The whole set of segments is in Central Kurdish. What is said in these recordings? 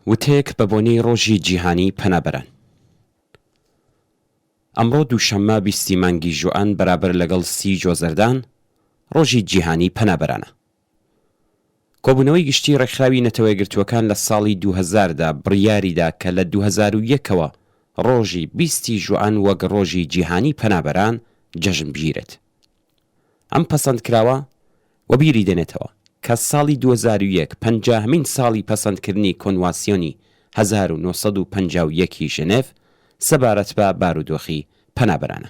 وتێک بە بۆنەی ڕۆژی جیهانی پەنابەران. ئەمڕۆ دووشەممە 20 مانگی ژوئان بەرابەر لەگەڵ 30 جۆزەردان ڕۆژی جیهانی پەنابەرانە. کۆبوونەوەی گشتی ڕێکخراوی نەتەوە یەکگرتووەکان لە ساڵی 2000دا بڕیاریدا کە لە 2001ەوە ڕۆژی 20 ژوئان وەک ڕۆژی جیهانی پەنابەران جەژن بگیرێت. ئەم پەسەندکراوە وە بیری دێنێتەوە کە ساڵی 2001 50مین ساڵی پەسەندکردنی کۆنوانسیۆنی 1951 ژنێڤ سەبارەت بە بارودۆخی پەنابەرانە.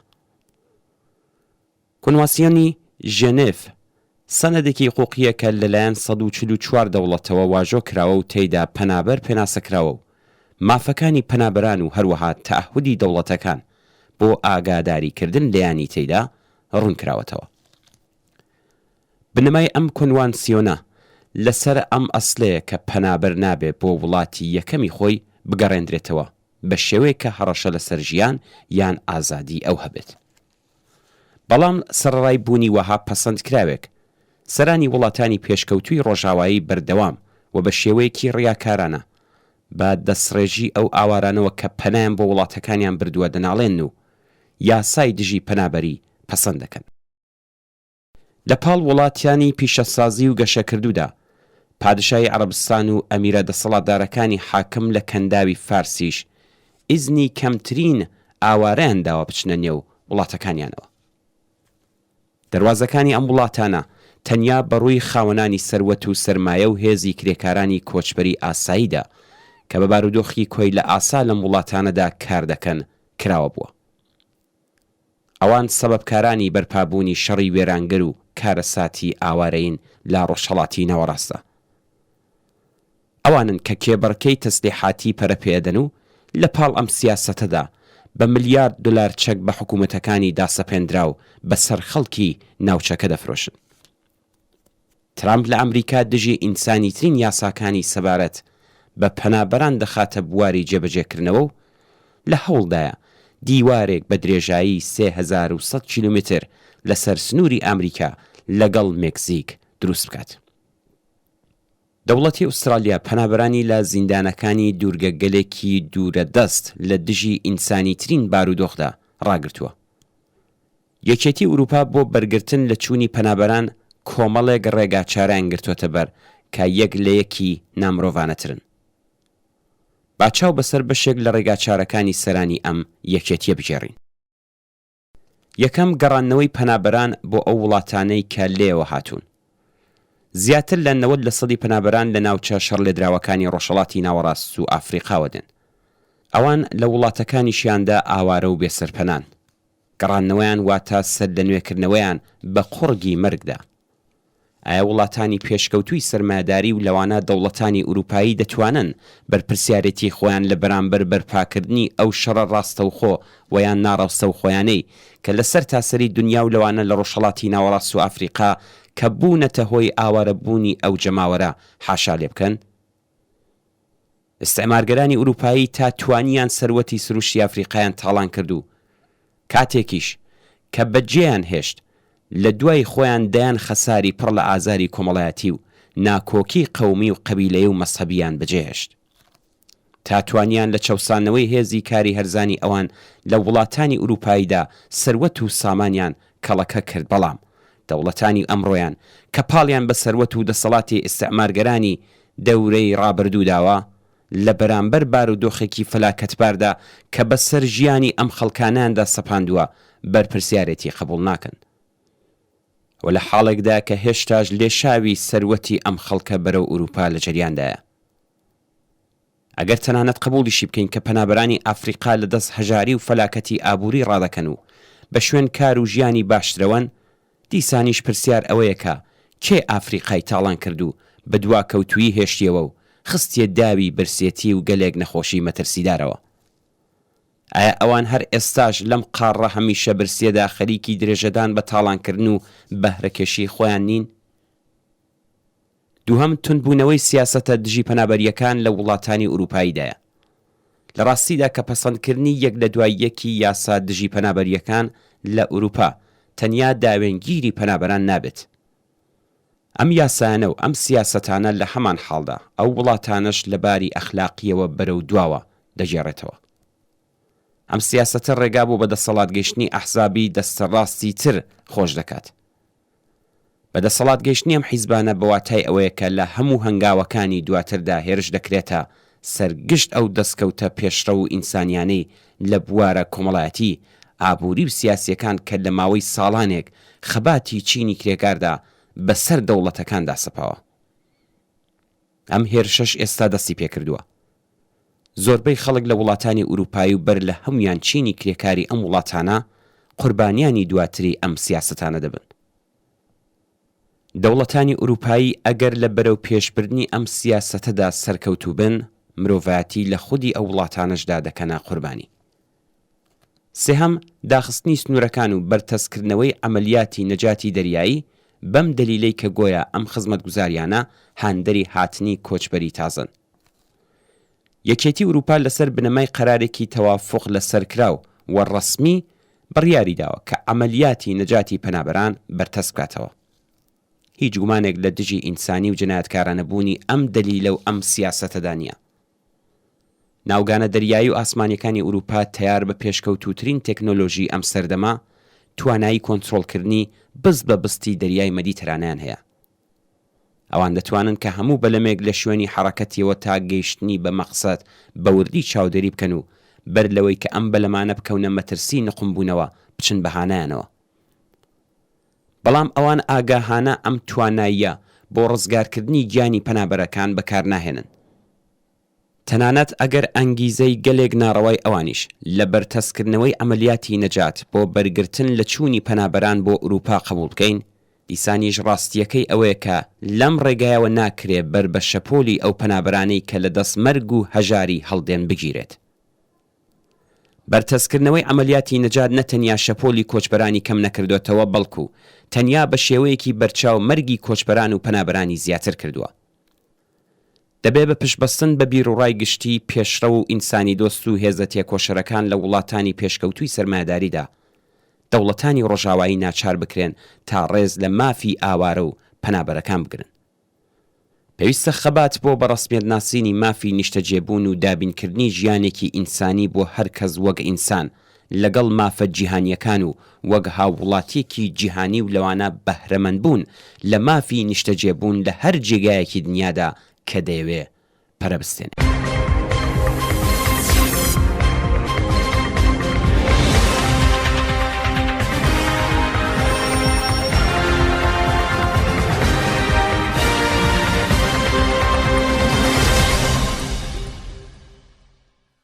کۆنوانسیۆنی ژنێڤ سەنەدێکی حقوقیە کە لەلایەن 144 دەوڵەتەوە واژۆ کراوە و تێیدا پەنابەر پێناسەکراوە و مافەکانی پەنابەران و هەروەها تەعهودی دەوڵەتەکان بۆ ئاگاداریکردن لەیانی تێیدا ڕوون کراوەتەوە. بنەمای ئەم کۆنوانسیۆنە لەسەر ئەم ئەسلەیە کە پەنابەر نابێ بۆ وڵاتی یەکەمی خۆی بگەڕێنرێتەوە بە شێوەیە کە هەڕەشە لەسەر ژیان یان ئازادی ئەو هەبێت. بەڵام سەرڕای بوونی وەها پەسەندکراوێک سەرانی وڵاتانی پێشکەوتووی ڕۆژاوایی بەردەوام و بە شێوەیەکی ڕیاکارانە بە دەستڕێژی ئەو ئاوارانەوە کە پەنایان بۆ وڵاتەکانیان بردووە دەناڵێن و یاسای دژی پەنابەری پەسەند دەکەن. لە پاڵ وڵاتیانی پیشەسازی و گەشەکردوودا پادشای عەرەبستان و ئەمیرە دەسەڵاتدارەکانی حاکم لە کەنداوی فارسیش ئیزنی کەمترین ئاوارەیان داوە بچنە نێو وڵاتەکانیانەوە. دەواازەکانی ئەم وڵاتانە تەنیا بەڕووی خاوەنانی سەروەت و سەرمایە و هێزی کرێکارانی کۆچبەری ئاساییدا کە بە بارودۆخی کۆی لە ئاسا لەم وڵاتانەدا کار دەکەن کراوە بووە. ئەوان سەبەبکارانی بەرپابوونی شەڕی وێرانگەر و کارەساتی ئاوارەین لا ڕۆژهەڵاتی ناوەڕاستە. ئەوانن کە کێبڕکەی تەسلیحاتی پەرەپێدەن و لە پاڵ ئەم سیاسەتەدا بە ملیارد دلار چەک بە حکوومەتەکانی داسەپێنرا و بەسەر خەڵکی ناوچەکە دەفرۆشن. ترامپ لە ئەمریکا دژی ئینسانیترین یاساکانی سەبارەت بە پەنابەران دەخاتە بواری جێبەجێکردنەوە و لە هەوڵدایە دیوارێک بە درێژایی 3100 کیلومتر لەسەر سنووری ئەمریکا لەگەڵ مێکزیک دروست بکات. دەوڵەتی ئوسترالیا پەنابەرانی لە زیندانەکانی دوورگەگەلێکی دوورە دەست لە دژی ئینسانیترین بارودۆخدا ڕاگرتووە. یەکێتی ئوروپا بۆ بەرگرتن لە چوونی پەنابەران کۆمەڵێک ڕێگاچارەیان گرتووەتە بەر کە یەک لە یەکی نامرۆڤانەترن. باچاو بەسەر بەشێک لە ڕێگاچارەکانی سەرانی ئەم یەکێتیە بگێڕین. یەکەم گەڕانەوەی پەنابەران بۆ ئەو وڵاتانەی کە لێەوە هاتوون. زیاتر لە 90% پەنابەران لە ناوچە شەڕلێدراوەکانی ڕۆژهەڵاتی ناوەڕاست و ئافریقاوە دێن. ئەوان لە وڵاتەکانیشیاندا ئاوارە و بێسەرپەنان. گەڕانەوەیان واتە سەر لە نوێکردنەوەیان بە قوڕگی مەرگدا. ئایا وڵاتانی پێشکەوتووی سەرمایەداری و لەوانە دەوڵەتانی ئوروپایی دەتوانن بەرپرسیارەتی خۆیان لە بەرامبەر بەرپاکردنی ئەو شەڕە ڕاستەوخۆ و یان ناڕاستە و خۆیانەی کە لەسەر تاسەری دنیا و لەوانە لە ڕۆژهەڵاتی ناوەڕاست و ئافریقا کە بوونەتە هۆی ئاوارەبوونی ئەو جەماوەرە حاشا لێ بکەن؟ ئستعمارگەرانی ئوروپایی تا توانیان سەروەتی سروشی ئافریقایان تاڵان کردو کاتێکیش کە بەجێیان هێشت لە دوای خۆیان دەیان خەساری پڕ لە ئازاری کۆمەڵایەتی و ناکۆکی قەومی و قەبیلەیە و مەسەبیان بەجێهێشت. تا توانیان لە چەوسانەوەی هێزی کاری هەرزانی ئەوان لە وڵاتانی ئوروپاییدا سەروەت و سامانیان کەڵەکە کرد. بەڵام دەوڵەتانی ئەمڕۆیان کە پاڵیان بە سەروەت و دەسەڵاتی ئستعمارگەرانی دەورەی ڕابردووداوە لە بەرامبەر بارودۆخێکی فەلاکەتباردا کە بەسەر ژیانی ئەم خەڵکانیاندا سەپاندووە بەرپرسیارەتی قبوڵ ناکەن. و لە حاڵێکدا کە هێشتاش لێشاوی سەروەتی ئەم خەڵکە بەرەو ئوروپا لە جەریاندایە. ئەگەر تەنانەت قبوڵیشی بکەین کە پەنابەرانی ئافریقا لە دەست هەژاری و فەلاکەتی ئابووری ڕادەکەن و بە شوێن کار و ژیانی باشترەوەن، دیسانیش پرسیار ئەوەیە کە کێ ئافریقای تاڵان کرد و بە دواکەوتویی هێشتیەوە و خستیە داوی برسێتی و گەلێک نەخۆشی مەترسیدارەوە. ئایا ئەوان هەر ئێستاش لەم قاڕە هەمیشە برسێدا خەریکی درێژەدان بە تاڵانکردن و بەهرەکێشی خۆیان نین؟ دووهەم توندبوونەوەی سیاسەتە دژی پەنابەریەکان لە وڵاتانی ئوروپاییدایە. لە ڕاستیدا کە پەسەندکردنی یەک لە دوای یەکی یاسا دژی پەنابەریەکان لە ئوروپا تەنیا داوێنگیری پەنابەران نابێت. ئەم یاسانە و ئەم سیاسەتانە لە هەمان حاڵدا ئەو وڵاتانش لە باری ئەخلاقیەوە بەرەو دواوە دەژێڕێتەوە. ئەم سیاسەتە ڕێگا بۆ بەدەسەڵاتگەیشتنی ئەحزابی دەستەڕاستی تر خۆش دەکات. بەدەسەڵاتگەیشتنی ئەم حیزبانە بەواتای ئەوەیە کە لە هەموو هەنگاوەکانی دواتردا هێرش دەکرێتە سەرگشت ئەو دەستکەوتە پێشڕە و ئینسانیانەی لە بوارە کۆمەڵایەتی ئابووری و سیاسیەکان کە لە ماوەی ساڵانێک خەباتی چینی کرێکاردا بەسەر دەوڵەتەکاندا سەپاوە. ئەم هێرشەش ئێستا دەستی پێکردووە. زۆربەی خەڵک لە وڵاتانی ئوروپایی و بەر لە هەمویان چینی کرێکاری ئەم وڵاتانە قوربانیانی دواتری ئەم سیاسەتانە دەبن. دەوڵەتانی ئوروپایی ئەگەر لە بەرەو پێشبردنی ئەم سیاسەتەدا سەرکەوتوو بن، مرۆڤایەتی لە خودی ئەو وڵاتانەشدا دەکەنە قوربانی. سێهەم، داخستنی سنوورەکان و بەرتەسکردنەوەی ئەمەلیاتی نەجاتی دەریایی بەم دەلیلەی کە گۆیا ئەم خزمەتگوزاریانە هاندەری هاتنی کۆچبەری تازن. یەکێتی ئوروپا لەسەر بنەمای قەرارێکی تەوافق لەسەرکراو و ڕەسمی بڕیاری داوە کە ئەمەلیاتی نەجاتی پەنابەران بەرتەس بکاتەوە. هیچ گومانێک لە دژی ئینسانی و جنایەتکارانەبوونی ئەم دەلیلە و ئەم سیاسەتەدا نییە. ناوگانە دەریایی و ئاسمانیەکانی ئوروپا تەیار بە پێشکەوتووترین تەکنۆلۆژی ئەم سەردەما توانایی کۆنتڕۆڵکردنی بست بە بستی دەریای مەدیترانیان هەیە. ئەوان دەتوانن کە هەموو بەلەمێک لە شوێنی حەڕەکەتیەوە تا گەیشتنی بە مەقسەد بە وردی چاودێری بکەن و بەر لەوەی کە ئەم بەلەمانە بکەونە مەترسی نەقمبوونەوە بچن بەهانایانەوە. بەڵام ئەوان ئاگاهانە ئەم تواناییە بۆ ڕزگارکردنی گیانی پەنابەرەکان بەکار ناهێنن. تەنانەت ئەگەر ئەنگیزەی گەلێک ناڕەوای ئەوانیش لە بەرتەسکردنەوەی ئەمەلیاتی نەجات بۆ بەرگرتن لە چوونی پەنابەران بۆ ئوروپا قبول بکەین، دیسانیش ڕاستیەکەی ئەوەیە کە لەم ڕێگایەوە ناکرێ بەر بە شەپۆلی ئەو پەنابەرانەی کە لە دەست مەرگ و هەژاری هەڵدێن بگیرێت. بەرتەسکردنەوەی ئەمەلیاتی نەجات نەتەنیا شەپۆلی کۆچبەرانی کەم نەکردوێتەوە، بەڵکو تەنیا بە شێوەیەکی بەرچاو مەرگی کۆچبەران و پەنابەرانی زیاتر کردووە. دەبێ بە پشتبەستن بە بیرڕای گشتی پێشڕە و ئینسانی دۆست و هێزە تێکۆشەرەکان لە وڵاتانی پێشکەوتووی سەرمایەداریدا دەوڵەتانی ڕۆژاوایی ناچار بکرێن تا ڕێز لە مافی ئاوارە و پەنابەرەکان بگرن. پێویستە خەبات بۆ بەڕەسمیەت ناسینی مافی نیشتەجێبوون و دابینکردنی ژیانێکی ئینسانی بۆ هەر کەس وەک ئینسان لەگەڵ مافە جیهانیەکان و وەک هاوڵاتیەکی جیهانی و لەوانە بەهرەمەند بوون لە مافی نیشتەجێبوون لە هەر جێگایەکی دنیادا کە دەیەوێ پەرەبستێن.